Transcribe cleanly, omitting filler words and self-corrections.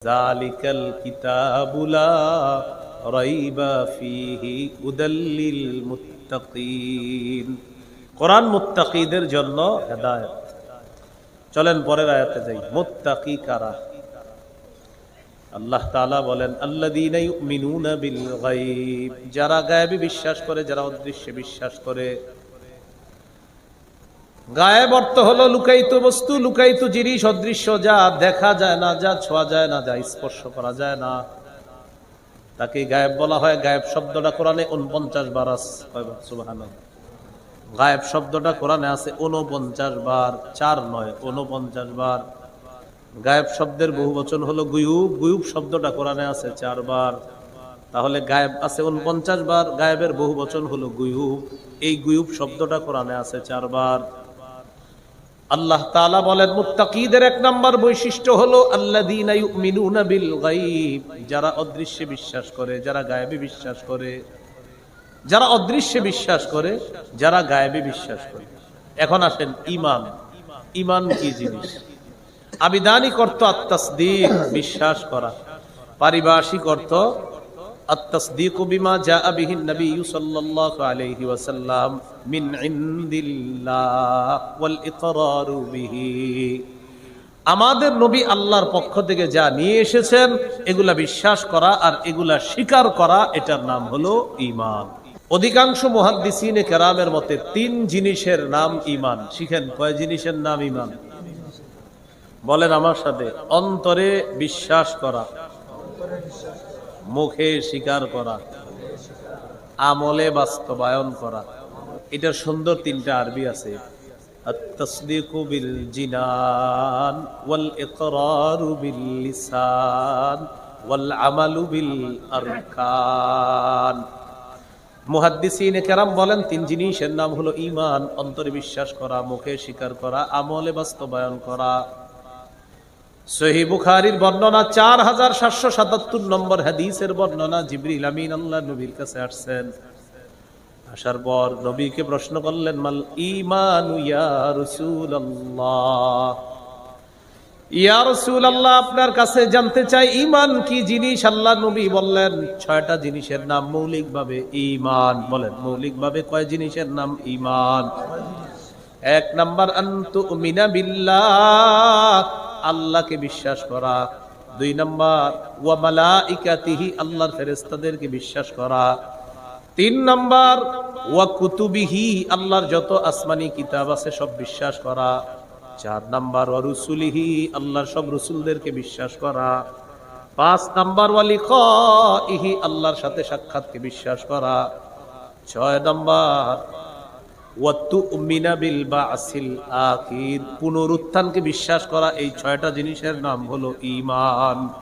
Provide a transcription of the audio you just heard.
যালিকাল কিতাবু লা রাইবা ফীহি হুদাল লিল মুত্তাকিন। কোরআন মুত্তাকিদের জন্য হেদায়েত। চলেন পরের আয়াতে যাই। মুত্তাকি কারা? আল্লাহ তাআলা বলেন আল্লাযীনা ইউমিনুনা বিল গায়ব, যারা গায়েবে বিশ্বাস করে, যারা অদৃশ্যে বিশ্বাস করে। গায়েব অর্থ হলো লুকায়িত বস্তু, লুকায়িত জিনিস, অদৃশ্য, যা দেখা যায় না, যা ছোঁয়া যায় না, যা স্পর্শ করা যায় না, তাকে গায়েব বলা হয়। গায়েব শব্দটা কোরআনে 49 বার আছে। সুবহানাল্লাহ। গায়েব শব্দটা কোরআনে আছে 49 বার, 4 নয়, 49 বার। গায়েব শব্দের বহুবচন হলো গুয়ুব। গুয়ুব শব্দটা কোরআনে আছে 4 বার। তাহলে গায়েব আছে 49 বার, গায়েবের বহুবচন হলো গুয়ুব। এই গুয়ুব শব্দটা কোরআনে আছে 4 বার। আল্লাহ তাআলা বলেন মুত্তাকিদের এক নাম্বার বৈশিষ্ট্য হলো আল্লাযীনা ইউমিনুনা বিল গায়ব, যারা অদৃশ্যে বিশ্বাস করে, যারা গায়েবে বিশ্বাস করে। যারা অদৃশ্যে বিশ্বাস করে, যারা গায়েবে বিশ্বাস করে। এখন আসেন ঈমান। ঈমান কি জিনিস? আবিধানিক অর্থ আত-তাসদীক, বিশ্বাস করা। পারিভাষিক অর্থ আত-তাসদীকু বিমা জাআ বিহি নবী সাল্লাল্লাহু আলাইহি ওয়াসাল্লাম মিন ইনদিল্লাহ ওয়াল ইকরারু বিহি। আমাদের নবী আল্লাহর পক্ষ থেকে যা নিয়ে এসেছেন এগুলা বিশ্বাস করা আর এগুলা স্বীকার করা, এটার নাম হলো ঈমান। অধিকাংশ মুহাদ্দিসিনে কেরামের মতে 3 জিনিসের নাম ঈমান। শিখেন, কয় জিনিসের নাম ঈমান? বলেন আমার সাথে। অন্তরে বিশ্বাস করা, মুখে স্বীকার করা, আমলে বাস্তবায়ন করা। এটার সুন্দর 3টা আরবি আছে। আত-তাসদীকু বিল জিনান ওয়াল ইকরারু বিল লিসান ওয়াল আমালু বিল আরকান। মুহাদ্দিসিনে কেরাম বলেন 3 জিনিসের নাম হলো ঈমান। অন্তরে বিশ্বাস করা, মুখে স্বীকার করা, আমলে বাস্তবায়ন করা। সহিহ বুখারীর বর্ণনা 4777 নম্বর হাদিসের বর্ণনা। জিবরিল আমিন আল্লাহর নবীর কাছে আসছেন। আসার পর নবীকে প্রশ্ন করলেন মাল ঈমানু ইয়া রাসূলুল্লাহ। ইয়া রাসূলুল্লাহ, আপনার কাছে জানতে চাই ঈমান কি জিনিস। আল্লাহ নবী বললেন 6টা জিনিসের নাম মৌলিকভাবে ঈমান। বলেন মৌলিকভাবে কয় জিনিসের নাম ঈমান? 1 নাম্বার আনতুমিনা বিল্লাহ, আল্লাহকে বিশ্বাস করা। 2 নাম্বার ওয়া মালাইকাতিহি, আল্লাহর ফেরেশতাদেরকে বিশ্বাস করা। 3 নাম্বার ওয়া কুতুবিহি, আল্লাহর যত আসমানি কিতাব আছে সব বিশ্বাস করা। 4 নাম্বার ওয়া রুসুলিহি, আল্লাহর সব রাসূলদেরকে বিশ্বাস করা। 5 নাম্বার ওয়া লিকাইহি, আল্লাহর সাথে সাক্ষাৎকে বিশ্বাস করা। 6 নাম্বার ওয়া তুমিনা বিল বাসিল আখির, পুনরুত্থানকে বিশ্বাস করা। এই 6টা জিনিসের নাম হলো ঈমান।